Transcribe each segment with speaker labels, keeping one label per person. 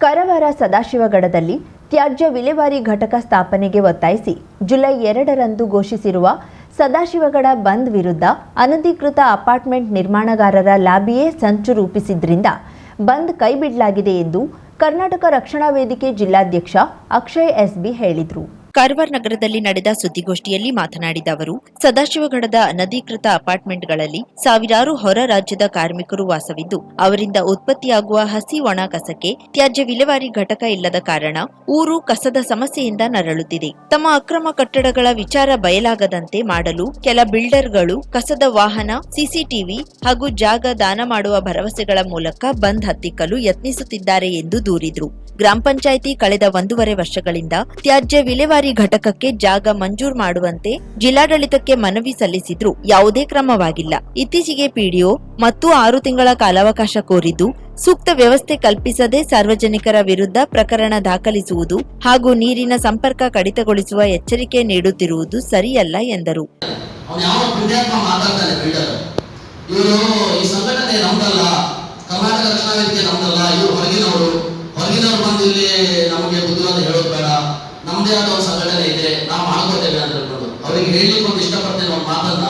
Speaker 1: ಕಾರವಾರ ಸದಾಶಿವಗಡದಲ್ಲಿ ತ್ಯಾಜ್ಯ ವಿಲೇವಾರಿ ಘಟಕ ಸ್ಥಾಪನೆಗೆ ಒತ್ತಾಯಿಸಿ ಜುಲೈ 2ರಂದು ಘೋಷಿಸಿರುವ ಸದಾಶಿವಗಡ ಬಂದ್ ವಿರುದ್ಧ ಅನಧಿಕೃತ ಅಪಾರ್ಟ್ಮೆಂಟ್ ನಿರ್ಮಾಣಗಾರರ ಲಾಬಿಯೇ ಸಂಚು ರೂಪಿಸಿದ್ರಿಂದ ಬಂದ್ ಕೈಬಿಡಲಾಗಿದೆ ಎಂದು ಕರ್ನಾಟಕ ರಕ್ಷಣಾ ವೇದಿಕೆ ಜಿಲ್ಲಾಧ್ಯಕ್ಷ ಅಕ್ಷಯ್ ಎಸ್ಬಿ ಹೇಳಿದರು. ಕಾರವಾರ ನಗರದಲ್ಲಿ ನಡೆದ ಸುದ್ದಿಗೋಷ್ಠಿಯಲ್ಲಿ ಮಾತನಾಡಿದ ಅವರು, ಸದಾಶಿವಗಡದ ಅನಧಿಕೃತ ಅಪಾರ್ಟ್ಮೆಂಟ್ಗಳಲ್ಲಿ ಸಾವಿರಾರು ಹೊರ ರಾಜ್ಯದ ಕಾರ್ಮಿಕರು ವಾಸವಿದ್ದು, ಅವರಿಂದ ಉತ್ಪತ್ತಿಯಾಗುವ ಹಸಿ ಒಣ ಕಸಕ್ಕೆ ತ್ಯಾಜ್ಯ ವಿಲೇವಾರಿ ಘಟಕ ಇಲ್ಲದ ಕಾರಣ ಊರು ಕಸದ ಸಮಸ್ಯೆಯಿಂದ ನರಳುತ್ತಿದೆ. ತಮ್ಮ ಅಕ್ರಮ ಕಟ್ಟಡಗಳ ವಿಚಾರ ಬಯಲಾಗದಂತೆ ಮಾಡಲು ಕೆಲ ಬಿಲ್ಡರ್ಗಳು ಕಸದ ವಾಹನ, ಸಿಸಿಟಿವಿ ಹಾಗೂ ಜಾಗ ದಾನ ಮಾಡುವ ಭರವಸೆಗಳ ಮೂಲಕ ಬಂದ್ ಹತ್ತಿಕ್ಕಲು ಯತ್ನಿಸುತ್ತಿದ್ದಾರೆ ಎಂದು ದೂರಿದರು. ಗ್ರಾಮ ಪಂಚಾಯಿತಿ ಕಳೆದ 1.5 ವರ್ಷಗಳಿಂದ ತ್ಯಾಜ್ಯ ವಿಲೇವಾರಿ ಘಟಕಕ್ಕೆ ಜಾಗ ಮಂಜೂರು ಮಾಡುವಂತೆ ಜಿಲ್ಲಾಡಳಿತಕ್ಕೆ ಮನವಿ ಸಲ್ಲಿಸಿದ್ರೂ ಯಾವುದೇ ಕ್ರಮವಾಗಿಲ್ಲ. ಇತ್ತೀಚೆಗೆ ಪಿಡಿಒ ಮತ್ತು 6 ತಿಂಗಳ ಕಾಲಾವಕಾಶ ಕೋರಿದ್ದು, ಸೂಕ್ತ ವ್ಯವಸ್ಥೆ ಕಲ್ಪಿಸದೆ ಸಾರ್ವಜನಿಕರ ವಿರುದ್ಧ ಪ್ರಕರಣ ದಾಖಲಿಸುವುದು ಹಾಗೂ ನೀರಿನ ಸಂಪರ್ಕ ಕಡಿತಗೊಳಿಸುವ ಎಚ್ಚರಿಕೆ ನೀಡುತ್ತಿರುವುದು ಸರಿಯಲ್ಲ ಎಂದರು.
Speaker 2: ಹೊರಗಿನವರು ಬಂದು ಇಲ್ಲಿ ನಮಗೆ ಬುದ್ಧಿವಾದ ಹೇಳೋದು ಬೇಡ, ನಮ್ದೇ ಆದ ಒಂದು ಸಂಘಟನೆ ಇದೆ, ನಾವು ಮಾಡ್ಕೋತೇವೆ ಅಂತ ಹೇಳ್ಬೋದು. ಅವರಿಗೆ ಹೇಳಲಿಕ್ಕೆ ಒಂದು ಇಷ್ಟಪಡ್ತೇನೆ ಒಂದು ಮಾತನ್ನ,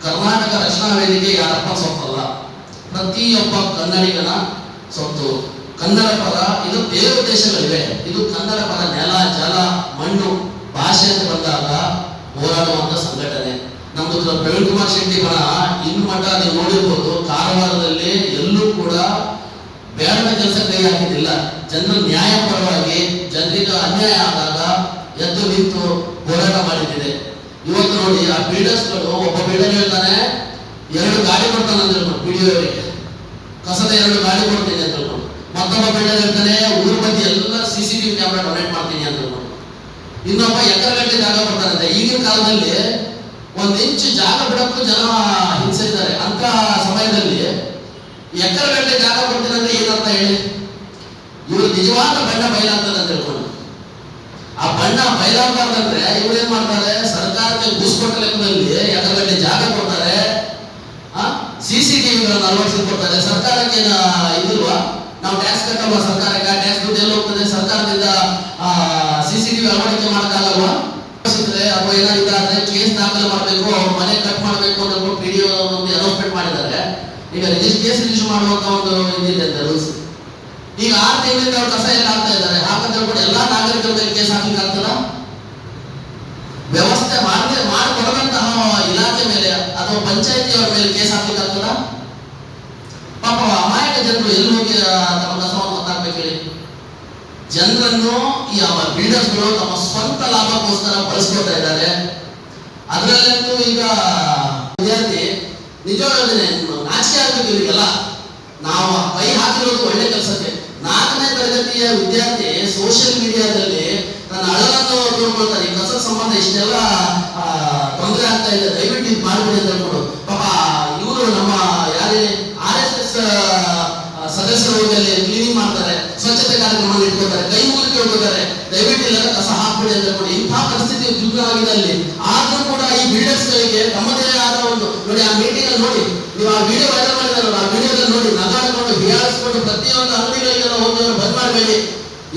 Speaker 2: ಕರ್ನಾಟಕ ರಕ್ಷಣಾ ವೇದಿಕೆ ಯಾರಪ್ಪ ಸೊತ್ತಲ್ಲ, ಪ್ರತಿಯೊಬ್ಬ ಕನ್ನಡಿಗನ ಸೊತ್ತು. ಕನ್ನಡ ಪದ ಇದು ಬೇರೆ ದೇಶಗಳಿವೆ, ಇದು ಕನ್ನಡ ಪದ ನೆಲ, ಜಲ, ಮಣ್ಣು, ಭಾಷೆ ಅಂತ ಬಂದಾಗ ಹೋರಾಡುವಂತ ಸಂಘಟನೆ ನಮ್ದು. ಪ್ರವೀಣ್ ಕುಮಾರ್ ಶೆಟ್ಟಿ ಬಣ ಇನ್ನು ಮಟ್ಟ ನೀವು ನೋಡಿರ್ಬೋದು, ಕಾರವಾರದಲ್ಲಿ ಎಲ್ಲೂ ಕೂಡ ಬೇಡದ ಕೆಲಸ ಕೈ ಹಾಕಿದ್ದಿಲ್ಲ. ಜನರು ನ್ಯಾಯ ಪರವಾಗಿ ಜನರಿಗೆ ಅನ್ಯಾಯ ಆದಾಗ ಎದ್ದು ನಿಂತು ಹೋರಾಟ ಮಾಡಿದ್ದಿದೆ. ಇವತ್ತು ನೋಡಿ ಆ ಬಿಲ್ಡರ್ಸ್ಗಳು, ಒಬ್ಬ ಬಿಲ್ಡರ್ ಹೇಳ್ತಾನೆ 2 ಗಾಡಿ ಕೊಡ್ತಾನೆ ಅಂತ ಹೇಳ್ಕೊಂಡು ಪಿಡಿಒವರಿಗೆ, ಕಸದ 2 ಗಾಡಿ ಕೊಡ್ತೀನಿ ಅಂತ ಹೇಳ್ಕೊಂಡು. ಮತ್ತೊಬ್ಬ ಬಿಲ್ಡರ್ ಹೇಳ್ತಾನೆ ಊರ ಬಗ್ಗೆ ಎಲ್ಲ ಸಿಸಿಟಿವಿ ಕ್ಯಾಮೆರಾ ಡೊನೇಟ್ ಮಾಡ್ತೀನಿ ಅಂತ ಹೇಳ್ಕೊಂಡು. ಇನ್ನೊಬ್ಬ ಎಕರೆಗಟ್ಟಲೆ ಜಾಗ ಕೊಡ್ತಾರಂತೆ. ಈಗಿನ ಕಾಲದಲ್ಲಿ 1 ಇಂಚು ಜಾಗ ಬಿಡಕ್ಕೂ ಜನ ಹಿಂಸೆ ಇದ್ದಾರೆ. ಅಂತ ಸಮಯದಲ್ಲಿ ಎಕರೆಗಟ್ಟಲೆ ಜಾಗ ಕೊಡ್ತೀನಿ ಅಂದ್ರೆ ಏನಂತ ಹೇಳಿ, ಇವರು ನಿಜವಾದ ಬಣ್ಣ ಬಯಲಾಗ್ತದೆ ಅಂತ ಹೇಳ್ಕೊಂಡು. ಆ ಬಣ್ಣ ಬಯಲಾಗಬಾರ್ದಂದ್ರೆ ಇವ್ರು ಏನ್ ಮಾಡ್ತಾರೆ, ಸರ್ಕಾರಕ್ಕೆ ಗುಸ್ಕೊಟ್ಟ ಲೆಕ್ಕದಲ್ಲಿ ಎಕರೆಗಟ್ಟಲೆ ಜಾಗ ಕೊಡ್ತಾರೆ, ಸಿಸಿಟಿವಿಗಳನ್ನು ಅಳವಡಿಸಿಕೊಡ್ತಾರೆ. ಸರ್ಕಾರಕ್ಕೆ ಇದಿಲ್ವಾ, ನಾವು ಟ್ಯಾಕ್ಸ್ ಕಟ್ಟಲ್ವಾ ಸರ್ಕಾರಕ್ಕೆ? ಟ್ಯಾಕ್ಸ್ ದುಡ್ಡು ಎಲ್ಲ ಹೋಗ್ತದೆ ಸರ್ಕಾರದಿಂದ, ಸಿಸಿಟಿವಿ ಅಳವಡಿಕೆ ಮಾಡಕ್ಕಾಗಲ್ವಾ? ಅಥವಾ ಏನಾದ್ರೆ ಕೇಸ್ ದಾಖಲೆ ಮಾಡಬೇಕು, ಅವ್ರ ಮನೆ ಕಟ್ ಮಾಡಬೇಕು ಅಂತ ಪಿಡಿಒ ಒಂದು ಅನೌನ್ಸ್ಮೆಂಟ್ ಮಾಡಿದ್ದಾರೆ. ಈಗ ಕೇಸ್ ರಿಜಿಸ್ಟರ್ ಮಾಡುವಂತ ಒಂದು ಇದಿದೆ ಅಂತ ರೂಲ್ಸ್. ಈಗ 6 ತಿಂಗಳಿಂದ ಅವ್ರು ಕಸ ಎಲ್ಲ ಆಗ್ತಾ ಇದ್ದಾರೆ. ಹಾಗಂತ ಹೇಳ್ಕೊಂಡು ಎಲ್ಲಾ ನಾಗರಿಕರ ಮೇಲೆ ಕೇಸ್ ಹಾಕ್ಲಿಕ್ಕೆ ಆಗ್ತದ? ವ್ಯವಸ್ಥೆ ಮಾಡಿಕೊಡದಂತಹ ಇಲಾಖೆ ಮೇಲೆ ಅಥವಾ ಪಂಚಾಯತಿಯವರ ಮೇಲೆ ಕೇಸ್ ಹಾಕ್ಲಿಕ್ಕೆ ಆಗ್ತದ? ಪಾಪ ಅಮಾಯಕ ಜನರು ಎಲ್ಲಿ ಹೋಗಿ ತಮ್ಮ ಕಸವನ್ನು ಗೊತ್ತಾಗ್ಬೇಕು ಹೇಳಿ? ಜನರನ್ನು ಈ ಬಿಲ್ಡರ್ಸ್ಗಳು ತಮ್ಮ ಸ್ವಂತ ಲಾಭಕ್ಕೋಸ್ಕರ ಬಳಸ್ಕೊಳ್ತಾ ಇದ್ದಾರೆ. ಅದರಲ್ಲಂತೂ ಈಗ ವಿದ್ಯಾರ್ಥಿ ನಿಜವಾಗ್ಲೂ ನಾಚಿಕೆ ಆಗ್ಬೇಕು ಇವರಿಗೆಲ್ಲ. ನಾವು ಕೈ ಹಾಕಿರೋದು ಒಳ್ಳೆ ಕೆಲಸಕ್ಕೆ. 4ನೇ ತರಗತಿಯ ವಿದ್ಯಾರ್ಥಿ ಸೋಷಿಯಲ್ ಮೀಡಿಯಾದಲ್ಲಿ ತನ್ನ ಅಳಲನ್ನು ತೋರ್ಕೊಳ್ತಾರೆ, ಈ ಕಸದ ಸಂಬಂಧ ಇಷ್ಟೆಲ್ಲ ತೊಂದರೆ ಆಗ್ತಾ ಇದೆ, ದಯವಿಟ್ಟು ಇದು ಮಾಡ್ಬಿಡಿ ಅಂತ ಹೇಳ್ಕೊಂಡು. ಪಾಪ ಇವರು ನಮ್ಮ ಯಾರೇ RSS ಸದಸ್ಯರು ಅಲ್ಲಿ ಕ್ಲೀನಿಂಗ್ ಮಾಡ್ತಾರೆ, ಸ್ವಚ್ಛತೆ ಕಾರ್ಯಕ್ರಮ ಇಟ್ಕೋತಾರೆ, ಕೈ ಮುಗಿದು ಕೇಳ್ಕೋತಾರೆ, ದಯವಿಟ್ಟು ಇಲ್ಲ ಕಸ ಹಾಕ್ಬಿಡಿ ಅಂತ ಹೇಳ್ಕೊಂಡು. ಇಂತಹ ಪರಿಸ್ಥಿತಿ ಉದ್ವಿಗ್ನವಾಗಿದೆ ಅಲ್ಲಿ. ಆದ್ರೂ ಕೂಡ ಈ ಬಿಲ್ಡರ್ಸ್ ಗಳಿಗೆ ತಮ್ಮದೇ ಆದ ಒಂದು ನೋಡಿ, ಆ ಮೀಟಿಂಗ್ ಅಲ್ಲಿ ನೋಡಿ, ನೀವು ಆ ವಿಡಿಯೋ ವೈರಲ್ ಮಾಡಿದಾರಲ್ಲ, ಆ ವಿಡಿಯೋದಲ್ಲಿ ನೋಡಿ ನಗಾಡಿಕೊಂಡು ಹೀಯಾಳಿಸ್ಕೊಂಡು ಪ್ರತಿಯೊಂದು ಅಂಗಡಿಗಳಿಗೆಲ್ಲ ಹೋಗಿ ಬಂದ್ ಮಾಡಬೇಡಿ,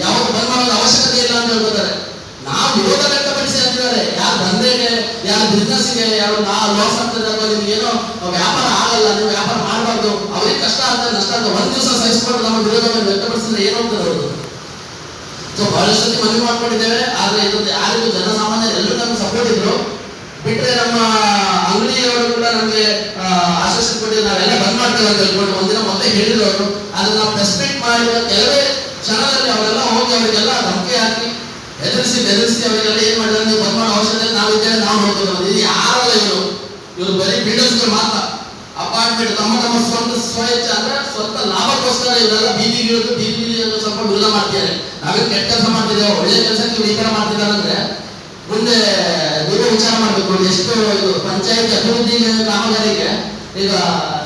Speaker 2: ಯಾವುದು ಬಂದ್ ಮಾಡೋದು ಅವಶ್ಯಕತೆ ಇಲ್ಲ ಅಂತ ಹೇಳ್ತಾರೆ. ನಾವು ವಿರೋಧ ವ್ಯಕ್ತಪಡಿಸಿ ಅಂತಿದ್ದಾರೆ. ಯಾರು ದಂಧೆಗೆ, ಯಾರು ಬಿಸ್ನೆಸ್ಗೆ, ಯಾರು ಲಾಸ್ ಆಗ್ತದೆ ಅಥವಾ ನಿಮ್ಗೆ ಏನೋ ವ್ಯಾಪಾರ ಆಗಲ್ಲ, ನೀವು ವ್ಯಾಪಾರ ಮಾಡಬಾರ್ದು, ಅವ್ರಿಗೆ ಕಷ್ಟ ಆಗ್ತದೆ, ನಷ್ಟ ಆಗ್ತದೆ, 1 ದಿವಸ ಸಹಿಸಿಕೊಂಡು ನಮ್ಮ ವಿರೋಧವನ್ನು ವ್ಯಕ್ತಪಡಿಸಿದ್ರೆ ಏನಾಗ್ತದೆ ಅವ್ರದ್ದು? ಸೊ ಬಹಳಷ್ಟು ಸತಿ ಮನವಿ ಮಾಡ್ಕೊಂಡಿದ್ದೇವೆ. ಆದ್ರೆ ಇದೊಂದು ಯಾರಿಗೂ ಜನಸಾಮಾನ್ಯರು ಎಲ್ಲರೂ ನಮ್ಗೆ ಸಪೋರ್ಟ್ ಇದ್ರು. ಬಿಟ್ರೆ ನಮ್ಮ ಅಂಗಡಿಯವರು ಕೂಡ ನಮ್ಗೆ ಆಶ್ವಾಸನೆ ಕೊಟ್ಟಿದ್ರು, ನಾವೆಲ್ಲ ಬಂದ್ ಮಾಡ್ತೇವೆ ಅಂತ ಹೇಳ್ಕೊಂಡು ಒಂದಿನ ಮೊದಲೇ ಹೇಳಿದ್ರು ಅವರು. ಅದನ್ನ ನಾವು ಪ್ರೆಸ್ ಮೀಟ್ ಮಾಡಿದ ಕೆಲವೇ ಕ್ಷಣದಲ್ಲಿ ಅವರೆಲ್ಲ ಹೋಗಿ ಅವರಿಗೆಲ್ಲ ಧಮಕಿ ಹಾಕಿ ಬೆದರಿಸಿ ಅವರಿಗೆಲ್ಲ ಏನ್ ಮಾಡಿದ್ರೆ, ನೀವು ಬಂದ್ ಮಾಡೋ ಅವಶ್ಯಕತೆ ನಾವಿದ್ದೇವೆ, ನಾವು ನೋಡ್ಬೋದು. ಇದು ಯಾರಲ್ಲ ಇವರು ಬರೀ ಬಿಲ್ಡರ್ಸ್ಗಳು ಮಾತ್ರ. ಅಪಾರ್ಟ್ಮೆಂಟ್ ತಮ್ಮ ಸ್ವಂತ ಸ್ವಚ್ಛ ಅಂದ್ರೆ ಸ್ವಂತ ಲಾಭಕ್ಕೋಸ್ಕರ ಇವರೆಲ್ಲ ಬೀದಿ ಸ್ವಲ್ಪ ವಿರೋಧ ಮಾಡ್ತಿದ್ದಾರೆ. ನಾವೇ ಕೆಟ್ಟ ಕೆಲಸ ಮಾಡ್ತಿದ್ದೇವೆ, ಒಳ್ಳೆ ಕೆಲಸಕ್ಕೆ ಇವ್ರು ಈ ತರ ಮಾಡ್ತಿದ್ದಾರೆ ಅಂದ್ರೆ ಮುಂದೆ ನೀವು ವಿಚಾರ ಮಾಡ್ಬೇಕು. ಎಷ್ಟು ಇದು ಪಂಚಾಯತ್ ಅಭಿವೃದ್ಧಿ ಕಾಮಗಾರಿಗೆ ಈಗ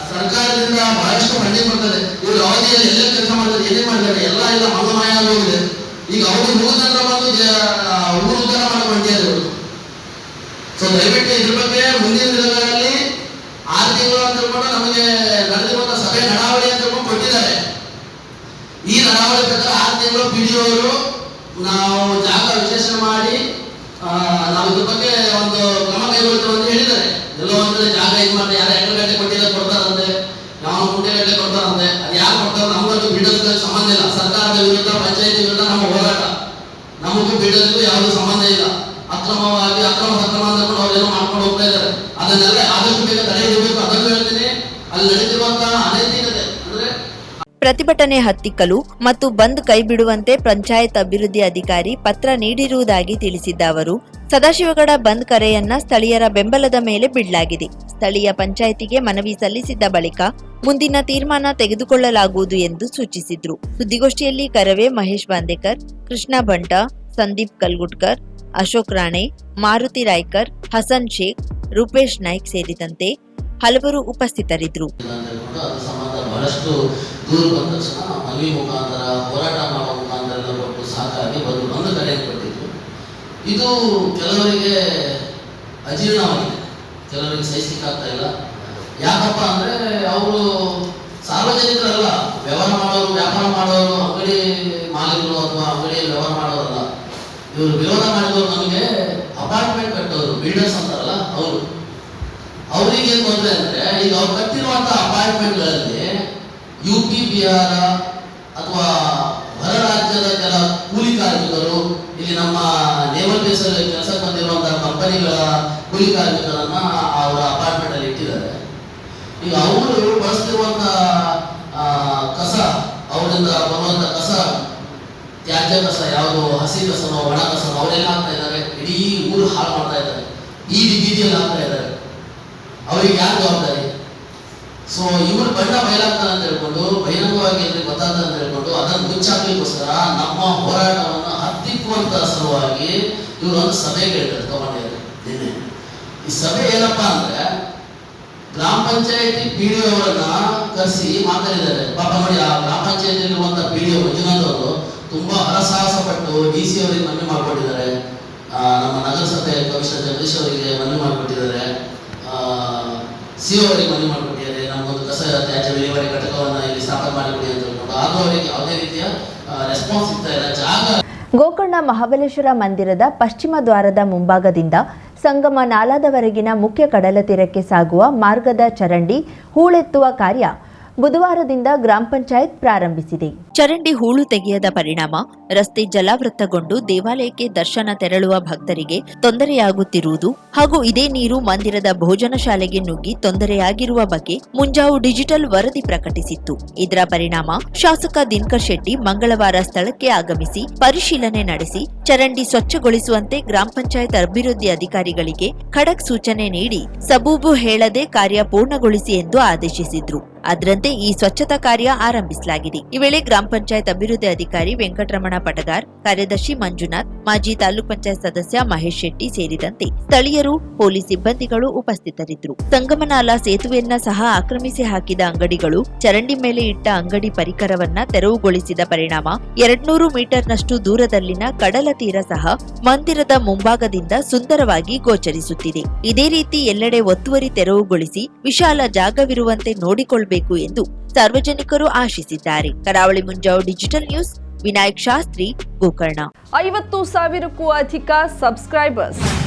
Speaker 2: ಸರ್ಕಾರದಿಂದ ಬಹಳಷ್ಟು ಫಂಡಿಂಗ್ ಬರ್ತದೆ. ಇವರು ಅವಧಿಯಲ್ಲಿ ಎಲ್ಲ ಕೆಲಸ ಮಾಡಿದ್ರೆ ಏನೇ ಮಾಡಿದ್ದಾರೆ ಎಲ್ಲ ಮಂಗಮಾಯ ಹೋಗಿದೆ. ಈಗ ಅವಧಿ ಮುಗಿದ ಬಂದು ಊರು ಉದ್ಧಾರ ಮಾಡ್ಕೊಂಡಿದ್ದಾರೆ. ಸೊ ದಯವಿಟ್ಟು ಇದ್ರ ಬಗ್ಗೆ ಮುಂದಿನ ದಿನಗಳಲ್ಲಿ 6 ತಿಂಗಳು ಅಂತ ಕೂಡ ನಮಗೆ ನಡೆದಿರುವಂತಹ ಸಭೆ ನಡಾವಳಿ ಅಂತ ಕೊಟ್ಟಿದ್ದಾರೆ. ಈ ನಡಾವಳಿ ಪ್ರಕಾರ 6 ಪಿಡಿಒರು ನಾವು ಜಾಗ ವಿಶ್ಲೇಷಣೆ ಮಾಡಿ ನಾವು ಇದ್ರ ಬಗ್ಗೆ ಒಂದು ಕ್ರಮ ಕೈಗೊಳ್ತೇವೆ ಅಂತ ಹೇಳಿದ್ದಾರೆ. ಎಲ್ಲೋ ಒಂದ್ ಕಡೆ ಜಾಗ ಇದು ಮಾಡಿ ಯಾರು ಎಕರೆ ಕೊಟ್ಟಿಲ್ಲ ಕೊಡ್ತಾರಂತೆ, ಯಾವ ಗುಂಟೆಗಟ್ಟಲೆ ಕೊಡ್ತಾರಂತೆ. ಅದು ಯಾರು ಕೊಡ್ತಾರೆ ನಮಗಂತೂ ಬಿಡೋದಕ್ಕೆ ಸಂಬಂಧ ಇಲ್ಲ. ಸರ್ಕಾರದ ವಿರುದ್ಧ ಪಂಚಾಯತಿ ವಿರುದ್ಧ ನಮ್ಮ ಹೋರಾಟ, ನಮಗೂ ಬಿಡೋದಕ್ಕೂ ಯಾವುದೂ ಸಂಬಂಧ ಇಲ್ಲ. ಅಕ್ರಮವಾಗಿ ಅಕ್ರಮ ಸಕ್ರಮ ಅಂದ್ಕೊಂಡು ಅವರೇನೋ ಮಾಡ್ಕೊಂಡು ಹೋಗ್ತಾ ಇದ್ದಾರೆ. ಅದನ್ನೆಲ್ಲ ಆದಷ್ಟು ಬೇಗ ತಡೆ ಹಿಡಿಬೇಕು. ಅದನ್ನು ಹೇಳ್ತೀನಿ, ಅಲ್ಲಿ ನಡೀತಿರುವಂತಹ ಅನೈತಿಕತೆ ಅಂದ್ರೆ
Speaker 1: ಪ್ರತಿಭಟನೆ ಹತ್ತಿಕ್ಕಲು ಮತ್ತು ಬಂದ್ ಕೈಬಿಡುವಂತೆ ಪಂಚಾಯತ್ ಅಭಿವೃದ್ಧಿ ಅಧಿಕಾರಿ ಪತ್ರ ನೀಡಿರುವುದಾಗಿ ತಿಳಿಸಿದ್ದ ಅವರು, ಸದಾಶಿವಗಡ ಬಂದ್ ಕರೆಯನ್ನ ಸ್ಥಳೀಯರ ಬೆಂಬಲದ ಮೇಲೆ ಬಿಡಲಾಗಿದೆ. ಸ್ಥಳೀಯ ಪಂಚಾಯಿತಿಗೆ ಮನವಿ ಸಲ್ಲಿಸಿದ್ದ ಬಳಿಕ ಮುಂದಿನ ತೀರ್ಮಾನ ತೆಗೆದುಕೊಳ್ಳಲಾಗುವುದು ಎಂದು ಸೂಚಿಸಿದ್ರು. ಸುದ್ದಿಗೋಷ್ಠಿಯಲ್ಲಿ ಕರವೇ ಮಹೇಶ್ ಬಾಂದೇಕರ್, ಕೃಷ್ಣ ಬಂಟ, ಸಂದೀಪ್ ಕಲ್ಗುಟ್ಕರ್, ಅಶೋಕ್ ರಾಣೆ, ಮಾರುತಿ ರಾಯ್ಕರ್, ಹಸನ್ ಶೇಖ್, ರೂಪೇಶ್ ನಾಯ್ಕ್ ಸೇರಿದಂತೆ ಹಲವರು ಉಪಸ್ಥಿತರಿದ್ದರು.
Speaker 2: ಬಹಳಷ್ಟು ದೂರ ಬಂದ ತಕ್ಷಣ ಮನವಿ ಮುಖಾಂತರ ಹೋರಾಟ ಮಾಡುವ ಮುಖಾಂತರ ಎಲ್ಲ ಕೊಟ್ಟು ಸಾಕಾಗಿ ಒಂದು ಕಡೆ ಕೊಟ್ಟಿದ್ರು. ಇದು ಕೆಲವರಿಗೆ ಅಜೀರ್ಣವಾಗಿದೆ, ಕೆಲವರಿಗೆ ಸಹಿಸಲಿಕ್ಕೆ ಆಗ್ತಾ ಇಲ್ಲ. ಯಾಕಪ್ಪ ಅಂದ್ರೆ ಅವರು ಸಾರ್ವಜನಿಕರಲ್ಲ, ವ್ಯವಹಾರ ಮಾಡೋರು, ವ್ಯಾಪಾರ ಮಾಡೋರು, ಅಂಗಡಿ ಮಾಲೀಕರು ಅಥವಾ ಅಂಗಡಿ ವ್ಯವಹಾರ ಮಾಡೋರಲ್ಲ. ಇವರು ವಿರೋಧ ಮಾಡಿದವರು ನಮಗೆ ಅಪಾರ್ಟ್ಮೆಂಟ್ ಕಟ್ಟೋರು, ಬಿಲ್ಡರ್ಸ್ ಅಂತಾರಲ್ಲ ಅವರು. ಅವರಿಗೆ ತೊಂದರೆ ಅಂದ್ರೆ ಈಗ ಅವ್ರು ಕಟ್ಟಿರುವಂತಹ ಅಪಾರ್ಟ್ಮೆಂಟ್ಗಳಲ್ಲಿ UP, ಬಿಹಾರ ಅಥವಾ ಹೊರ ರಾಜ್ಯದ ಕೆಲ ಕೂಲಿ ಕಾರ್ಮಿಕರು, ಇಲ್ಲಿ ನಮ್ಮ ನೇವಲ್ ಬೇಸಲ್ಲಿ ಕೆಲಸಕ್ಕೆ ಬಂದಿರುವಂತಹ ಕಂಪನಿಗಳ ಕೂಲಿ ಕಾರ್ಮಿಕರನ್ನ ಅವರ ಅಪಾರ್ಟ್ಮೆಂಟ್ ಅಲ್ಲಿ ಇಟ್ಟಿದ್ದಾರೆ. ಈಗ ಅವರು ಬಳಸ್ತಿರುವಂತಹ ಕಸ, ಅವರಿಂದ ಬರುವಂತ ಕಸ, ತ್ಯಾಜ್ಯ ಕಸ, ಯಾವುದು ಹಸಿ ಕಸನೋ ಒಣ ಕಸನೋ ಅವರೆಲ್ಲ ಹಾಕ್ತಾ ಇದ್ದಾರೆ. ಇಡೀ ಊರು ಹಾಳು ಮಾಡ್ತಾ ಇದ್ದಾರೆ, ಬೀದಿ ಬೀದಿಯಲ್ಲಿ ಹಾಕ್ತಾ ಇದ್ದಾರೆ. ಅವರಿಗೆ ಯಾರು ಜವಾಬ್ದಾರಿ? ಸೊ ಇವರು ಬಣ್ಣ ಬಯಲಾಗ್ತಾರೆ ಅಂತ ಹೇಳ್ಕೊಂಡು, ಬಹಿರಂಗವಾಗಿ ಗೊತ್ತಾಗ್ತದೆ ಅಂತ ಹೇಳ್ಕೊಂಡು ಅದನ್ನು ಮುಚ್ಚಾಕ್ಲಿಕ್ಕೋಸ್ಕರ ನಮ್ಮ ಹೋರಾಟವನ್ನು ಹತ್ತಿಕ್ಕುವಂತ ಸಲುವಾಗಿ ಇವರು ಒಂದು ಸಭೆ ಕೇಳಿದ್ದಾರೆ, ತಗೊಂಡಿದ್ದಾರೆ ನಿನ್ನೆ. ಈ ಸಭೆ ಏನಪ್ಪಾ ಅಂದ್ರೆ ಗ್ರಾಮ ಪಂಚಾಯತಿ PDO ಅವರನ್ನ ಕರೆಸಿ ಮಾತಾಡಿದ್ದಾರೆ. ಪಾಪ ನೋಡಿ, ಆ ಗ್ರಾಮ ಪಂಚಾಯತಿ ಇರುವಂತಹ PDO ಮಂಜುನಾಥ್ ಅವರು ತುಂಬಾ ಹರಸಾಹಸ ಪಟ್ಟು DC ಅವರಿಗೆ ಮನವಿ ಮಾಡಿಕೊಟ್ಟಿದ್ದಾರೆ. ನಮ್ಮ ನಗರಸಭೆ ಕಮಿಷನರ್ ಜಗದೀಶ್ ಅವರಿಗೆ ಮನವಿ ಮಾಡಿಕೊಟ್ಟಿದ್ದಾರೆ, CO ಅವರಿಗೆ ಮನವಿ ಮಾಡಿಕೊಟ್ಟಿದ್ದಾರೆ. ನಮಗೊಂದು ಕಸ ತ್ಯಾಜ್ಯ ವಿಲೇವಾರಿ ಘಟಕವನ್ನು ಇಲ್ಲಿ ಸ್ಥಾಪನೆ ಮಾಡಿಕೊಡಿ ಅಂತ ಹೇಳ್ಕೊಂಡು. ಆದರೂ ಅವರಿಗೆ ಯಾವುದೇ ರೀತಿಯ ರೆಸ್ಪಾನ್ಸ್ ಸಿಗ್ತಾ ಇಲ್ಲ. ಜಾಗ
Speaker 1: ಗೋಕರ್ಣ ಮಹಾಬಲೇಶ್ವರ ಮಂದಿರದ ಪಶ್ಚಿಮ ದ್ವಾರದ ಮುಂಭಾಗದಿಂದ ಸಂಗಮ ನಾಲಾದವರೆಗಿನ ಮುಖ್ಯ ಕಡಲ ತೀರಕ್ಕೆ ಸಾಗುವ ಮಾರ್ಗದ ಚರಂಡಿ ಹೂಳೆತ್ತುವ ಕಾರ್ಯ ಬುಧವಾರದಿಂದ ಗ್ರಾಮ ಪಂಚಾಯತ್ ಪ್ರಾರಂಭಿಸಿದೆ. ಚರಂಡಿ ಹೂಳು ತೆಗೆಯದ ಪರಿಣಾಮ ರಸ್ತೆ ಜಲಾವೃತಗೊಂಡು ದೇವಾಲಯಕ್ಕೆ ದರ್ಶನ ತೆರಳುವ ಭಕ್ತರಿಗೆ ತೊಂದರೆಯಾಗುತ್ತಿರುವುದು ಹಾಗೂ ಇದೇ ನೀರು ಮಂದಿರದ ಭೋಜನ ಶಾಲೆಗೆ ನುಗ್ಗಿ ತೊಂದರೆಯಾಗಿರುವ ಬಗ್ಗೆ ಮುಂಜಾವು ಡಿಜಿಟಲ್ ವರದಿ ಪ್ರಕಟಿಸಿತ್ತು. ಇದರ ಪರಿಣಾಮ ಶಾಸಕ ದಿನಕರ್ ಶೆಟ್ಟಿ ಮಂಗಳವಾರ ಸ್ಥಳಕ್ಕೆ ಆಗಮಿಸಿ ಪರಿಶೀಲನೆ ನಡೆಸಿ ಚರಂಡಿ ಸ್ವಚ್ಛಗೊಳಿಸುವಂತೆ ಗ್ರಾಮ ಪಂಚಾಯತ್ ಅಭಿವೃದ್ಧಿ ಅಧಿಕಾರಿಗಳಿಗೆ ಖಡಕ್ ಸೂಚನೆ ನೀಡಿ ಸಬೂಬು ಹೇಳದೆ ಕಾರ್ಯ ಪೂರ್ಣಗೊಳಿಸಿ ಎಂದು ಆದೇಶಿಸಿದ್ರು. ಅದರಂತೆ ಈ ಸ್ವಚ್ಛತಾ ಕಾರ್ಯ ಆರಂಭಿಸಲಾಗಿದೆ. ಈ ವೇಳೆ ಗ್ರಾಮ ಪಂಚಾಯತ್ ಅಭಿವೃದ್ಧಿ ಅಧಿಕಾರಿ ವೆಂಕಟರಮಣ ಪಟಗಾರ್, ಕಾರ್ಯದರ್ಶಿ ಮಂಜುನಾಥ್, ಮಾಜಿ ತಾಲೂಕ್ ಪಂಚಾಯತ್ ಸದಸ್ಯ ಮಹೇಶ್ ಶೆಟ್ಟಿ ಸೇರಿದಂತೆ ಸ್ಥಳೀಯರು, ಪೊಲೀಸ್ ಸಿಬ್ಬಂದಿಗಳು ಉಪಸ್ಥಿತರಿದ್ದರು. ಸಂಗಮನಾಲಾ ಸೇತುವೆಯನ್ನ ಸಹ ಆಕ್ರಮಿಸಿ ಹಾಕಿದ ಅಂಗಡಿಗಳು ಚರಂಡಿ ಮೇಲೆ ಇಟ್ಟ ಅಂಗಡಿ ಪರಿಕರವನ್ನ ತೆರವುಗೊಳಿಸಿದ ಪರಿಣಾಮ 200 ಮೀಟರ್ನಷ್ಟು ದೂರದಲ್ಲಿನ ಕಡಲ ತೀರ ಸಹ ಮಂದಿರದ ಮುಂಭಾಗದಿಂದ ಸುಂದರವಾಗಿ ಗೋಚರಿಸುತ್ತಿದೆ. ಇದೇ ರೀತಿ ಎಲ್ಲೆಡೆ ಒತ್ತುವರಿ ತೆರವುಗೊಳಿಸಿ ವಿಶಾಲ ಜಾಗವಿರುವಂತೆ ನೋಡಿಕೊಳ್ಳಬೇಕು ಎಂದು ಸಾರ್ವಜನಿಕರು ಆಶಿಸಿದ್ದಾರೆ. ಕರಾವಳಿ ಮುಂಜಾವು ಡಿಜಿಟಲ್ ನ್ಯೂಸ್, ವಿನಾಯಕ್ ಶಾಸ್ತ್ರಿ, ಗೋಕರ್ಣ.
Speaker 3: 50,000ಕ್ಕೂ ಅಧಿಕ ಸಬ್ಸ್ಕ್ರೈಬರ್ಸ್,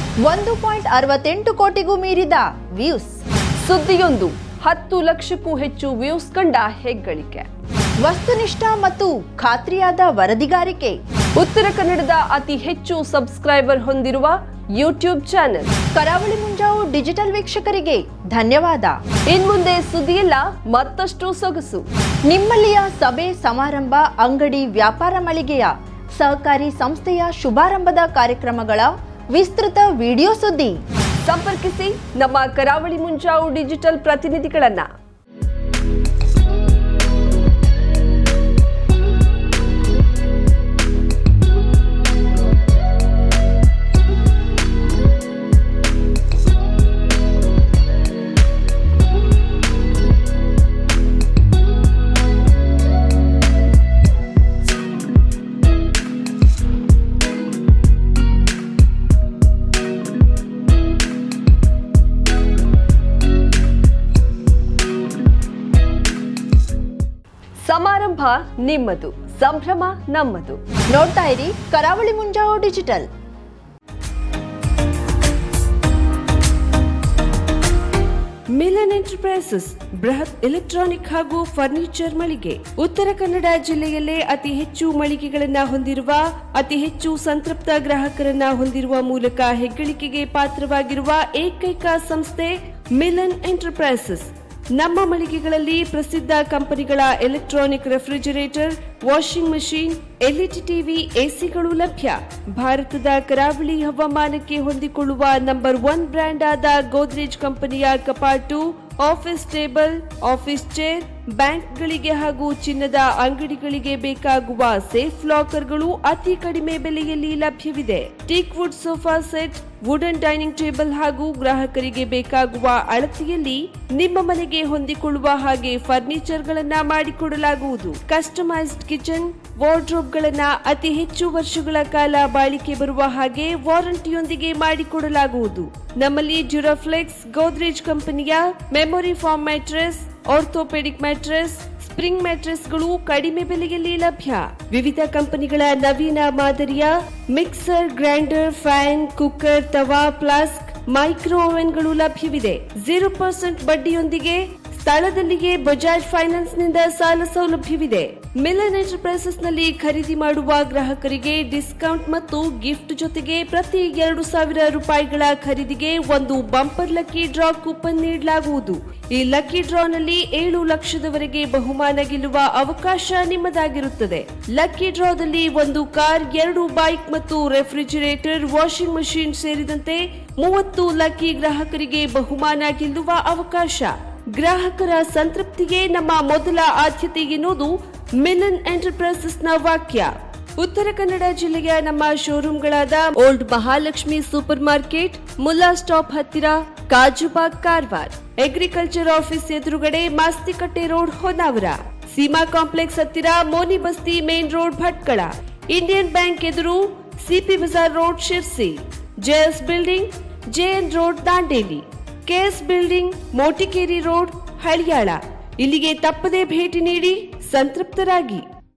Speaker 1: 1.68 ಕೋಟಿಗೂ ಮೀರಿದ ವ್ಯೂಸ್,
Speaker 3: ಸುದ್ದಿಯೊಂದು 10 ಲಕ್ಷಕ್ಕೂ ಹೆಚ್ಚು ವ್ಯೂಸ್ ಕಂಡ ಹೆಗ್ಗಳಿಕೆ,
Speaker 1: ವಸ್ತುನಿಷ್ಠ ಮತ್ತು ಖಾತ್ರಿಯಾದ ವರದಿಗಾರಿಕೆ,
Speaker 3: ಉತ್ತರ ಕನ್ನಡದ ಅತಿ ಹೆಚ್ಚು ಸಬ್ಸ್ಕ್ರೈಬರ್ ಹೊಂದಿರುವ ಯೂಟ್ಯೂಬ್ ಚಾನೆಲ್
Speaker 1: ಕರಾವಳಿ ಮುಂಜಾವು ಡಿಜಿಟಲ್ ವೀಕ್ಷಕರಿಗೆ ಧನ್ಯವಾದ.
Speaker 3: ಇನ್ಮುಂದೆ ಸುದ್ದಿಯೆಲ್ಲ ಮತ್ತಷ್ಟು ಸೊಗಸು.
Speaker 1: ನಿಮ್ಮಲ್ಲಿಯ ಸಭೆ ಸಮಾರಂಭ, ಅಂಗಡಿ ವ್ಯಾಪಾರ ಮಳಿಗೆಯ ಸಹಕಾರಿ ಸಂಸ್ಥೆಯ ಶುಭಾರಂಭದ ಕಾರ್ಯಕ್ರಮಗಳ ವಿಸ್ತೃತ ವಿಡಿಯೋ ಸುದ್ದಿ
Speaker 3: ಸಂಪರ್ಕಿಸಿ ನಮ್ಮ ಕರಾವಳಿ ಮುಂಜಾವು ಡಿಜಿಟಲ್ ಪ್ರತಿನಿಧಿಗಳನ್ನ. ನಿಮ್ಮದು, ಸಂಭ್ರಮ ನಮ್ಮದು.
Speaker 1: ನೋಡ್ತಾ ಇರಿ ಕರಾವಳಿ ಮುಂಜಾವು ಡಿಜಿಟಲ್.
Speaker 4: ಮಿಲನ್ ಎಂಟರ್ಪ್ರೈಸಸ್ ಬೃಹತ್ ಎಲೆಕ್ಟ್ರಾನಿಕ್ ಹಾಗೂ ಫರ್ನಿಚರ್ ಮಳಿಗೆ. ಉತ್ತರ ಕನ್ನಡ ಜಿಲ್ಲೆಯಲ್ಲೇ ಅತಿ ಹೆಚ್ಚು ಮಳಿಗೆಗಳನ್ನ ಹೊಂದಿರುವ, ಅತಿ ಹೆಚ್ಚು ಸಂತೃಪ್ತ ಗ್ರಾಹಕರನ್ನ ಹೊಂದಿರುವ ಮೂಲಕ ಹೆಗ್ಗಳಿಕೆಗೆ ಪಾತ್ರವಾಗಿರುವ ಏಕೈಕ ಸಂಸ್ಥೆ ಮಿಲನ್ ಎಂಟರ್ಪ್ರೈಸಸ್. ನಮ್ಮ ಮಳಿಗೆಗಳಲ್ಲಿ ಪ್ರಸಿದ್ಧ ಕಂಪನಿಗಳ electronic refrigerator, washing machine, LED TV, ಎಸಿಗಳು ಲಭ್ಯ. ಭಾರತದ ಕರಾವಳಿ ಹವಾಮಾನಕ್ಕೆ ಹೊಂದಿಕೊಳ್ಳುವ ನಂಬರ್ 1 ಬ್ರ್ಯಾಂಡ್ ಆದ ಗೋದ್ರೇಜ್ ಕಂಪನಿಯ ಕಪಾಟು, ಆಫೀಸ್ ಟೇಬಲ್, ಆಫೀಸ್ ಚೇರ್, ಬ್ಯಾಂಕ್ಗಳಿಗೆ ಹಾಗೂ ಚಿನ್ನದ ಅಂಗಡಿಗಳಿಗೆ ಬೇಕಾಗುವ ಸೇಫ್ ಲಾಕರ್ಗಳು ಅತಿ ಕಡಿಮೆ ಬೆಲೆಯಲ್ಲಿ ಲಭ್ಯವಿದೆ. Teak wood sofa set, wooden dining table ಹಾಗೂ ಗ್ರಾಹಕರಿಗೆ ಬೇಕಾಗುವ ಅಳತೆಯಲ್ಲಿ ನಿಮ್ಮ ಮನೆಗೆ ಹೊಂದಿಕೊಳ್ಳುವ ಹಾಗೆ ಫರ್ನಿಚರ್ ಗಳನ್ನ ಮಾಡಿಕೊಡಲಾಗುವುದು. ಕಸ್ಟಮೈಸ್ಡ್ ಕಿಚನ್, ವಾರ್ಡ್ರೋಬ್ ಗಳನ್ನ ಅತಿ ಹೆಚ್ಚು ವರ್ಷಗಳ ಕಾಲ ಬಾಳಿಕೆ ಬರುವ ಹಾಗೆ ವಾರಂಟಿಯೊಂದಿಗೆ ಮಾಡಿಕೊಡಲಾಗುವುದು. ನಮ್ಮಲ್ಲಿ ಡ್ಯೂರಾಫ್ಲೆಕ್ಸ್, ಗೋದ್ರೇಜ್ ಕಂಪನಿಯ memory foam mattress, orthopaedic mattress, spring ಮ್ಯಾಟ್ರೆಸ್ಗಳು ಕಡಿಮೆ ಬೆಲೆಯಲ್ಲಿ ಲಭ್ಯ. ವಿವಿಧ ಕಂಪನಿಗಳ ನವೀನ ಮಾದರಿಯ mixer, grinder, fan, cooker, tawa, flask, micro ಓವೆನ್ಗಳು ಲಭ್ಯವಿದೆ. 0% ಬಡ್ಡಿಯೊಂದಿಗೆ ಸ್ಥಳದಲ್ಲಿಯೇ ಬಜಾಜ್ ಫೈನಾನ್ಸ್ ನಿಂದ ಸಾಲ ಸೌಲಭ್ಯವಿದೆ. ಮಿಲನ್ ಎಂಟರ್ಪ್ರೈಸಸ್ ನಲ್ಲಿ ಖರೀದಿ ಮಾಡುವ ಗ್ರಾಹಕರಿಗೆ ಡಿಸ್ಕೌಂಟ್ ಮತ್ತು ಗಿಫ್ಟ್ ಜೊತೆಗೆ ಪ್ರತಿ 2,000 ರೂಪಾಯಿಗಳ ಖರೀದಿಗೆ ಒಂದು ಬಂಪರ್ ಲಕ್ಕಿ ಡ್ರಾ ಕೂಪನ್ ನೀಡಲಾಗುವುದು. ಈ ಲಕ್ಕಿ ಡ್ರಾನಲ್ಲಿ 7 ಲಕ್ಷದವರೆಗೆ ಬಹುಮಾನ ಗೆಲ್ಲುವ ಅವಕಾಶ ನಿಮ್ಮದಾಗಿರುತ್ತದೆ. ಲಕ್ಕಿ ಡ್ರಾದಲ್ಲಿ 1 ಕಾರ್, 2 ಬೈಕ್ ಮತ್ತು ರೆಫ್ರಿಜರೇಟರ್, ವಾಷಿಂಗ್ ಮಷೀನ್ ಸೇರಿದಂತೆ 30 ಲಕ್ಕಿ ಗ್ರಾಹಕರಿಗೆ ಬಹುಮಾನ ಗೆಲ್ಲುವ ಅವಕಾಶ. ಗ್ರಾಹಕರ ಸಂತೃಪ್ತಿಗೆ ನಮ್ಮ ಮೊದಲ ಆದ್ಯತೆ ಎನ್ನುವುದು ಮಿಲನ್ ಎಂಟರ್ಪ್ರೈಸಸ್ ನ ವಾಕ್ಯ. ಉತ್ತರ ಕನ್ನಡ ಜಿಲ್ಲೆಯ ನಮ್ಮ ಶೋರೂಮ್ಗಳಾದ old Mahalakshmi super market, Mulla stop ಹತ್ತಿರ, ಕಾಜುಬಾಗ್, ಕಾರವಾರ, ಅಗ್ರಿಕಲ್ಚರ್ ಆಫೀಸ್ ಎದುರುಗಡೆ, ಮಾಸ್ತಿಕಟ್ಟೆ ರೋಡ್, ಹೊನ್ನಾವರ, ಸೀಮಾ ಕಾಂಪ್ಲೆಕ್ಸ್ ಹತ್ತಿರ, Moni Basti main road, Bhatkal, Indian bank ಎದುರು, CP Bazar road, Sirsi, JS building, JN road, Dandeli, KS building, Motikeri road, Haliyal. ಇಲ್ಲಿಗೆ ತಪ್ಪದೇ ಭೇಟಿ ನೀಡಿ ಸಂತೃಪ್ತರಾಗಿ.